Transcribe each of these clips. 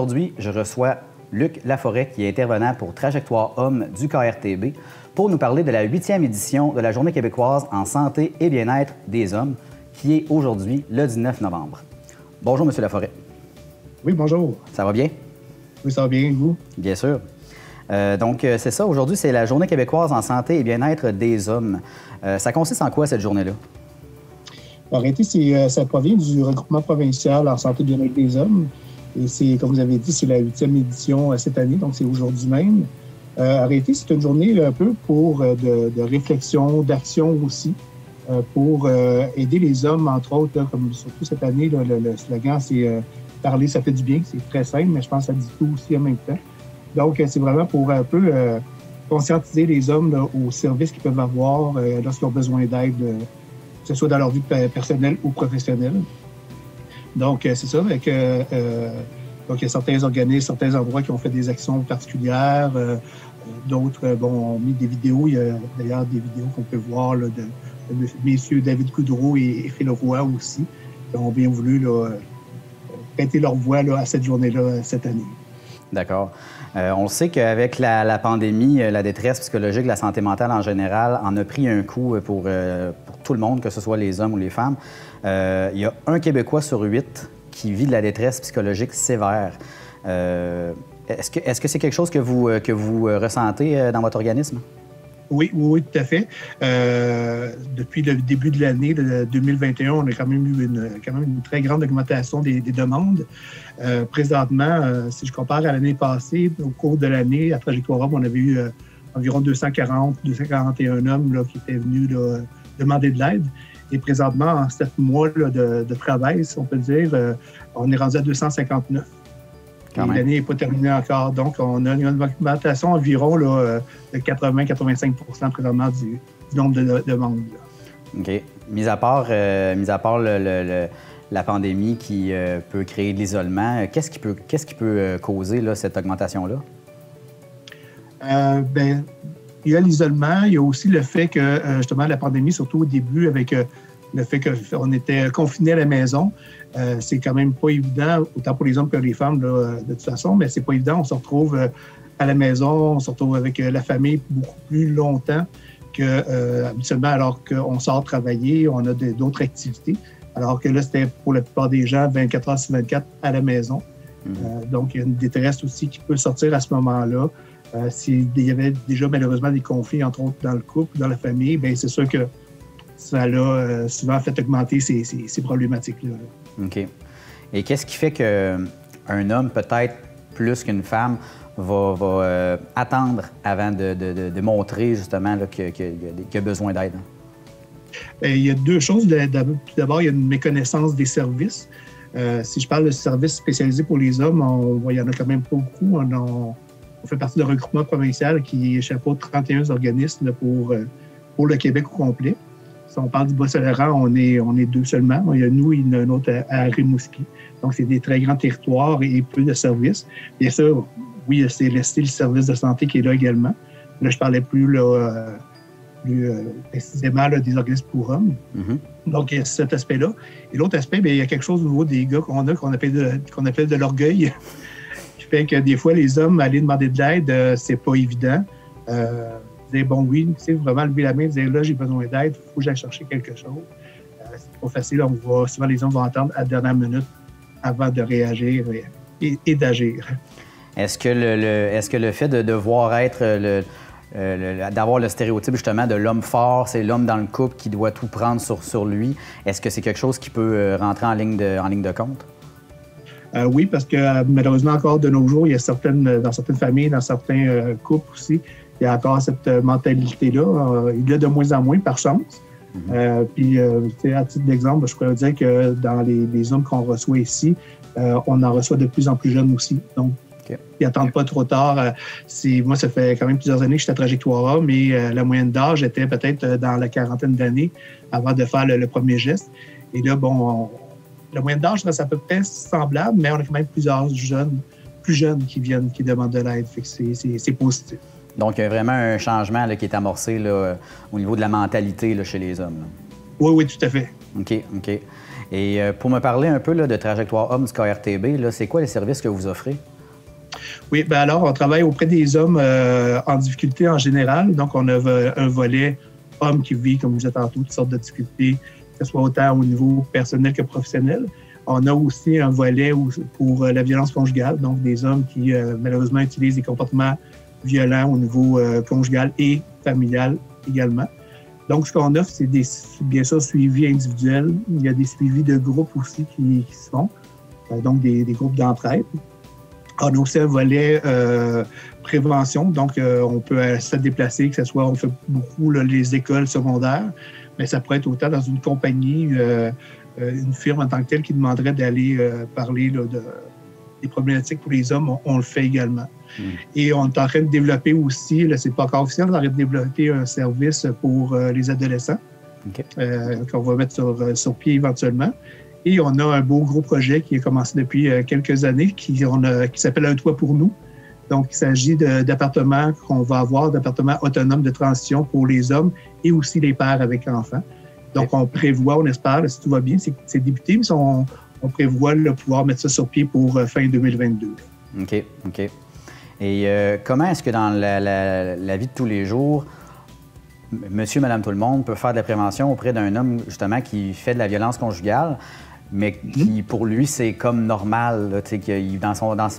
aujourd'hui, je reçois Luc Laforêt, qui est intervenant pour Trajectoire Homme du KRTB, pour nous parler de la 8e édition de la Journée québécoise en santé et bien-être des hommes, qui est aujourd'hui le 19 novembre. Bonjour, M. Laforêt. Oui, bonjour. Ça va bien? Oui, ça va bien, et vous? Bien sûr. Donc, c'est ça. Aujourd'hui, c'est la Journée québécoise en santé et bien-être des hommes. Ça consiste en quoi, cette journée-là? En réalité, ça provient du regroupement provincial en santé et bien-être des hommes. Et c'est, comme vous avez dit, c'est la 8e édition cette année, donc c'est aujourd'hui même. En réalité, c'est une journée un peu pour de réflexion, d'action aussi, pour aider les hommes, entre autres, là, comme surtout cette année, là, le slogan, c'est « Parler, ça fait du bien ». C'est très simple, mais je pense que ça dit tout aussi en même temps. Donc, c'est vraiment pour un peu conscientiser les hommes là, aux services qu'ils peuvent avoir lorsqu'ils ont besoin d'aide, que ce soit dans leur vie personnelle ou professionnelle. Donc, c'est ça. Donc, il y a certains organismes, certains endroits qui ont fait des actions particulières. D'autres, ont mis des vidéos. Il y a d'ailleurs des vidéos qu'on peut voir là, de messieurs David Coudreau et Phil Roy aussi, qui ont bien voulu là, prêter leur voix là, à cette journée-là cette année. D'accord. On le sait qu'avec la pandémie, la détresse psychologique, la santé mentale en général en a pris un coup pour tout le monde, que ce soit les hommes ou les femmes. Il y a un Québécois sur 8 qui vit de la détresse psychologique sévère. Est-ce que c'est quelque chose que vous ressentez dans votre organisme? Oui, tout à fait. Depuis le début de l'année de 2021, on a quand même eu une très grande augmentation des demandes. Présentement, si je compare à l'année passée, au cours de l'année, à Trajectoire Homme, on avait eu environ 241 hommes là, qui étaient venus là, demander de l'aide. Et présentement, en 7 mois là, de travail, si on peut dire, on est rendu à 259. L'année n'est pas terminée encore. Donc, on a une augmentation environ là, de 80-85 % présentement du nombre de membres. Là. OK. Mis à part la pandémie qui peut créer de l'isolement, qu'est-ce qui peut causer là, cette augmentation-là? Il y a l'isolement. Il y a aussi le fait que, justement, la pandémie, surtout au début, avec le fait qu'on était confinés à la maison, c'est quand même pas évident, autant pour les hommes que les femmes, là, de toute façon, mais c'est pas évident. On se retrouve à la maison, on se retrouve avec la famille beaucoup plus longtemps qu'habituellement, alors qu'on sort travailler, on a d'autres activités. Alors que là, c'était pour la plupart des gens 24 heures sur 24 à la maison. Donc, il y a une détresse aussi qui peut sortir à ce moment-là. S'il y avait déjà malheureusement des conflits, entre autres dans le couple, dans la famille, bien, c'est sûr que ça l'a souvent fait augmenter ces problématiques-là. OK. Et qu'est-ce qui fait qu'un homme, peut-être plus qu'une femme, va attendre avant de montrer justement qu'il a besoin d'aide? Il y a deux choses. Tout d'abord, il y a une méconnaissance des services. Si je parle de services spécialisés pour les hommes, il y en a quand même pas beaucoup. On fait partie d'un regroupement provincial qui chapeaute 31 organismes là, pour le Québec au complet. Si on parle du Bas-Saint-Laurent, on est 2 seulement. Il y a nous et il y en a un autre à Rimouski. Donc, c'est des très grands territoires et peu de services. Bien sûr, oui, c'est le service de santé qui est là également. Là, je parlais plus précisément là, des organismes pour hommes. Donc, il y a cet aspect-là. Et l'autre aspect, bien, il y a quelque chose au niveau des gars qu'on appelle de l'orgueil, qui fait que des fois, les hommes, aller demander de l'aide, c'est pas évident. Dire, bon, oui, tu sais, vraiment lever la main et dire, là, j'ai besoin d'aide, il faut que j'aille chercher quelque chose. C'est pas facile. Souvent, les hommes vont attendre à la dernière minute avant de réagir et d'agir. Est-ce que le fait de devoir être d'avoir le stéréotype justement de l'homme fort, c'est l'homme dans le couple qui doit tout prendre sur lui, est-ce que c'est quelque chose qui peut rentrer en ligne de compte? Oui, parce que malheureusement, encore de nos jours, il y a dans certaines familles, dans certains couples aussi, il y a encore cette mentalité-là. Il y a de moins en moins, par chance. Puis, à titre d'exemple, je pourrais dire que dans les hommes qu'on reçoit ici, on en reçoit de plus en plus jeunes aussi. Donc, ils n'attendent pas trop tard. Moi, ça fait quand même plusieurs années que j'étais à Trajectoire Homme, mais la moyenne d'âge était peut-être dans la quarantaine d'années avant de faire le premier geste. Et là, bon, la moyenne d'âge, c'est à peu près semblable, mais on a quand même plusieurs plus jeunes qui demandent de l'aide. Fait que c'est positif. Donc, il y a vraiment un changement là, qui est amorcé là, au niveau de la mentalité là, chez les hommes. Là. Oui, tout à fait. OK. Et pour me parler un peu là, de Trajectoire Homme du KRTB, c'est quoi les services que vous offrez? Oui, bien alors, on travaille auprès des hommes en difficulté en général. Donc, on a un volet hommes qui vivent, comme je disais tantôt, toutes sortes de difficultés, que ce soit autant au niveau personnel que professionnel. On a aussi un volet pour la violence conjugale, donc des hommes qui, malheureusement, utilisent des comportements violents au niveau conjugal et familial également. Donc, ce qu'on offre, c'est bien sûr suivis individuels. Il y a des suivis de groupe aussi qui se font, donc des groupes d'entraide. On a aussi un volet prévention, donc on peut se déplacer, que ce soit, on fait beaucoup là, les écoles secondaires, mais ça pourrait être autant dans une compagnie, une firme en tant que telle qui demanderait d'aller parler là, des problématiques pour les hommes, on le fait également. Et on est en train de développer aussi, là, c'est pas encore officiel, on est en train de développer un service pour les adolescents qu'on va mettre sur pied éventuellement. Et on a un beau gros projet qui a commencé depuis quelques années qui s'appelle Un toit pour nous. Donc, il s'agit d'appartements qu'on va avoir, d'appartements autonomes de transition pour les hommes et aussi les pères avec enfants. Donc, on prévoit, on espère, si tout va bien, c'est débuté, mais on prévoit de pouvoir mettre ça sur pied pour fin 2022. OK. Et comment est-ce que dans la vie de tous les jours, monsieur, madame, tout le monde peut faire de la prévention auprès d'un homme, justement, qui fait de la violence conjugale, mais qui, pour lui, c'est comme normal, là,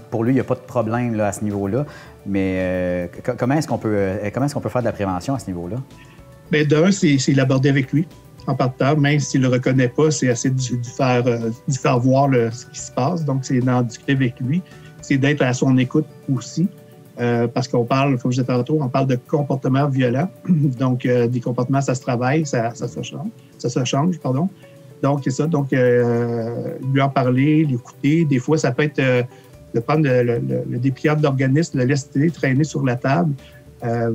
pour lui, il n'y a pas de problème là, à ce niveau-là. Mais comment est-ce qu'on peut faire de la prévention à ce niveau-là? Bien, d'un, c'est l'aborder avec lui en partant, même s'il ne le reconnaît pas, c'est assez de faire voir ce qui se passe. Donc, c'est d'en discuter avec lui, c'est d'être à son écoute aussi. Parce qu'on parle, comme je disais tantôt, on parle de comportements violents. Donc, des comportements, ça se travaille, ça se change. Donc, c'est ça. Donc, lui en parler, l'écouter. Des fois, ça peut être de prendre le dépliant d'organisme, le laisser traîner sur la table.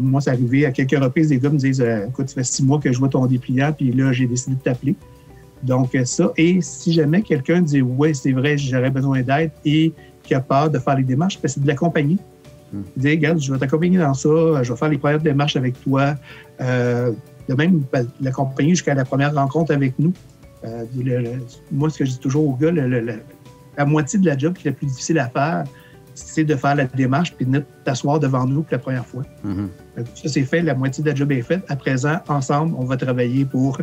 Moi, c'est arrivé à quelques reprises, des gars me disent « Écoute, ça fait 6 mois que je vois ton dépliant, puis là, j'ai décidé de t'appeler. » Donc, ça. Et si jamais quelqu'un dit « Ouais, c'est vrai, j'aurais besoin d'aide » et qui a peur de faire les démarches, c'est de l'accompagner. Il dit, regarde, je vais t'accompagner dans ça, je vais faire les premières démarches avec toi. De même, l'accompagner jusqu'à la première rencontre avec nous. Moi, ce que je dis toujours aux gars, la moitié de la job qui est la plus difficile à faire, c'est de faire la démarche puis de t'asseoir devant nous pour la première fois. Ça, c'est fait, la moitié de la job est faite. À présent, ensemble, on va travailler pour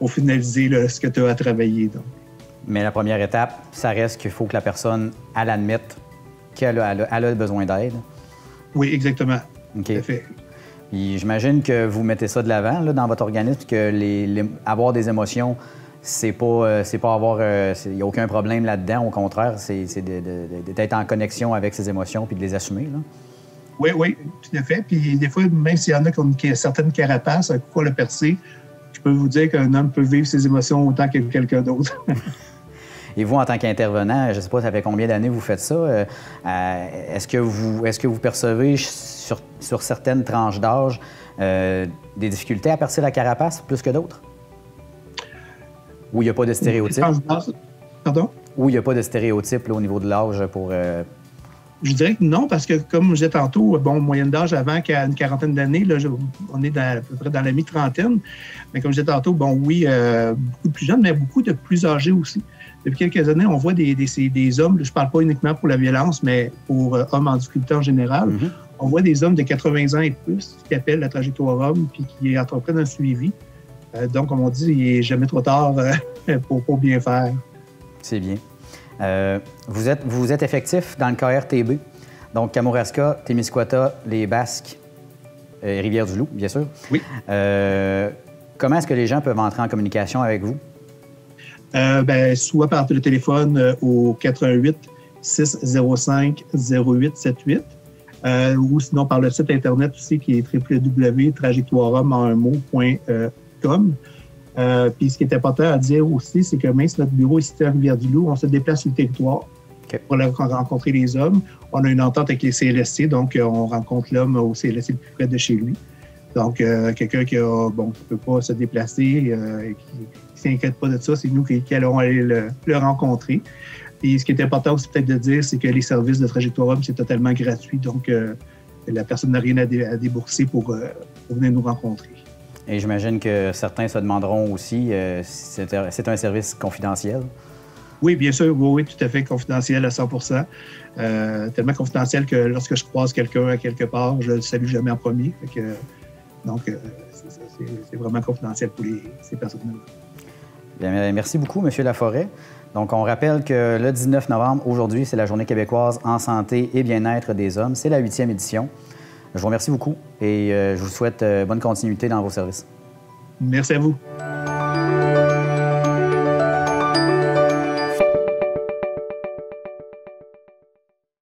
finaliser là, ce que tu as à travailler. Donc. Mais la première étape, ça reste qu'il faut que la personne, elle admette qu'elle a besoin d'aide. Oui, exactement. OK. Tout à fait. Puis j'imagine que vous mettez ça de l'avant là, dans votre organisme, que avoir des émotions, c'est pas avoir... Il n'y a aucun problème là-dedans. Au contraire, c'est d'être en connexion avec ses émotions puis de les assumer. Là. Oui, tout à fait. Puis des fois, même s'il y en a qui ont une certaine carapace, un coup qu'on l'a percé, je peux vous dire qu'un homme peut vivre ses émotions autant que quelqu'un d'autre. Et vous, en tant qu'intervenant, je ne sais pas, ça fait combien d'années vous faites ça? Est-ce que vous percevez sur certaines tranches d'âge des difficultés à percer la carapace plus que d'autres? Ou il n'y a pas de stéréotype? Pardon? Ou il n'y a pas de stéréotype là, au niveau de l'âge pour... Je dirais que non, parce que comme je disais tantôt, moyenne d'âge avant qu'à une quarantaine d'années, là, on est à peu près dans la mi-trentaine. Mais comme je disais tantôt, oui, beaucoup de plus jeunes, mais beaucoup de plus âgés aussi. Depuis quelques années, on voit des hommes, je ne parle pas uniquement pour la violence, mais pour hommes en difficulté en général. On voit des hommes de 80 ans et plus qui appellent la trajectoire homme puis qui entreprennent un suivi. Donc, comme on dit, il n'est jamais trop tard pour bien faire. C'est bien. Vous êtes effectif dans le KRTB, donc Kamouraska, Témiscouata, les Basques, Rivière-du-Loup, bien sûr. Oui. Comment est-ce que les gens peuvent entrer en communication avec vous? Soit par le téléphone au 88 605 0878 ou sinon par le site Internet aussi qui est www.trajectoirehomme.com. Puis ce qui est important à dire aussi, c'est que même si notre bureau est situé à Rivière-du-Loup, on se déplace sur le territoire pour rencontrer les hommes. On a une entente avec les CLSC, donc on rencontre l'homme au CLSC le plus près de chez lui. Donc, quelqu'un qui ne peut pas se déplacer et qui ne s'inquiète pas de ça, c'est nous qui allons aller le rencontrer. Et ce qui est important aussi peut-être de dire, c'est que les services de Trajectoire Homme, c'est totalement gratuit. Donc, la personne n'a rien à débourser pour venir nous rencontrer. Et j'imagine que certains se demanderont aussi, c'est un service confidentiel? Oui, bien sûr, oui, tout à fait confidentiel à 100 tellement confidentiel que lorsque je croise quelqu'un à quelque part, je ne le salue jamais en premier. Donc, c'est vraiment confidentiel pour ces personnes-là. Bien, merci beaucoup, M. Laforêt. Donc, on rappelle que le 19 novembre, aujourd'hui, c'est la Journée québécoise en santé et bien-être des hommes. C'est la 8e édition. Je vous remercie beaucoup et je vous souhaite bonne continuité dans vos services. Merci à vous.